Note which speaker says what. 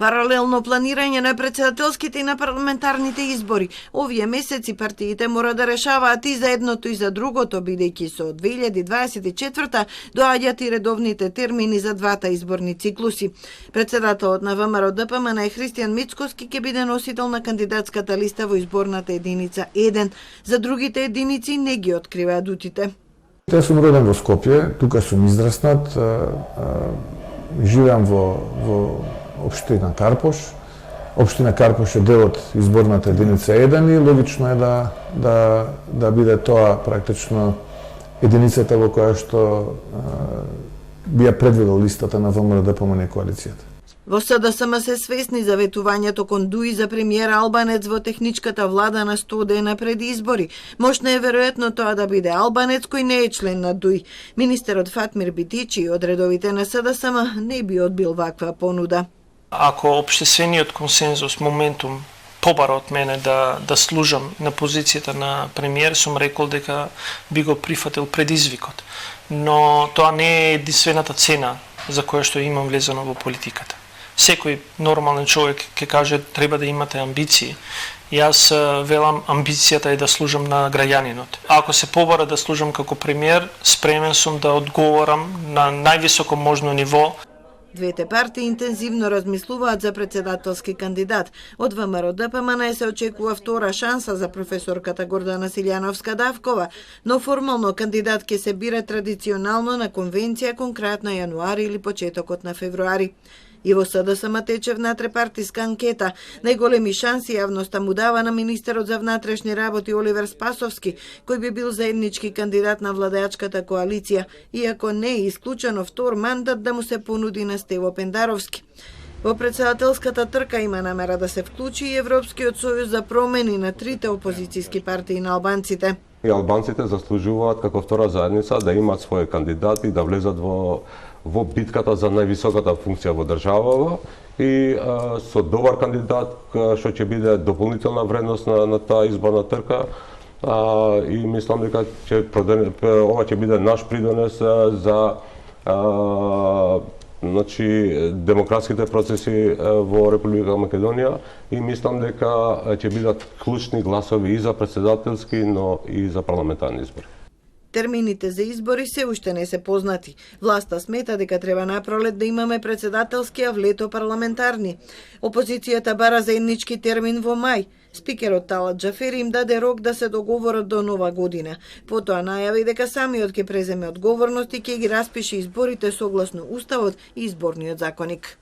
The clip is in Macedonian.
Speaker 1: Паралелно планирање на претседателските и на парламентарните избори. Овие месеци партиите мора да решаваат и за едното и за другото, бидејќи со 2024 доаѓаат и редовните термини за двата изборни циклуси. Председателот на ВМРО ДПМН Христијан Мицкоски ќе биде носител на кандидатската листа во изборната единица 1. За другите единици не ги открива адутите.
Speaker 2: Те сум роден во Скопје, тука сум израснат, живеам во општина Карпош. Општина Карпош е дел од изборната единица 1 и логично е да биде тоа практично единицата во која што би ја предвидел листата на ВМРО ДПМН коалицијата.
Speaker 1: Во СДСМ се свесни за ветувањето кон ДУИ за премиер Албанец во техничката влада на 100 дена пред избори. Можно е веројатно тоа да биде Албанец кој не е член на ДУИ. Министерот Фатмир Битичи од редовите на СДСМ не би одбил ваква понуда.
Speaker 3: Ако општествениот консензус моментум побара од мене да служам на позицијата на премиер, сум рекол дека би го прифатил предизвикот. Но тоа не е единствената цена за која што имам влезено во политиката. Секој нормален човек ќе каже треба да имате амбиции. Јас велам амбицијата е да служам на граѓанинот. Ако се побара да служам како премиер, спремен сум да одговорам на највисоко можно ниво.
Speaker 1: Двете партии интензивно размислуваат за претседателски кандидат. Од ВМРО ДПМН се очекува втора шанса за професорката Гордана Силјановска-Давкова, но формално кандидат ќе се бира традиционално на конвенција конкретно јануари или почетокот на февруари. И во СДСМ тече внатрепартиска анкета. Најголеми шанси јавноста му дава на министерот за внатрешни работи Оливер Спасовски, кој би бил заеднички кандидат на владеачката коалиција, иако не е исклучено втор мандат да му се понуди на Стево Пендаровски. Во претседателската трка има намера да се вклучи и Европскиот сојуз за промени на трите опозицијски партии на албанците.
Speaker 4: И албанците заслужуваат како втора заедница да имаат своји кандидати, да влезат во битката за највисоката функција во државава и со добар кандидат што ќе биде дополнителна вредност на таа изборна трка и мислам дека ова ќе биде наш придонес за демократските процеси во Република Македонија и мислам дека ќе бидат клучни гласови и за претседателски, но и за парламентарни избори.
Speaker 1: Термините за избори се уште не се познати. Власта смета дека треба напролет да имаме претседателски, а влето парламентарни. Опозицијата бара заеднички термин во мај. Спикерот Талат Џафери им даде рок да се договорат до нова година. Потоа најави дека самиот ќе преземе одговорност и ќе ги распише изборите согласно Уставот и изборниот законник.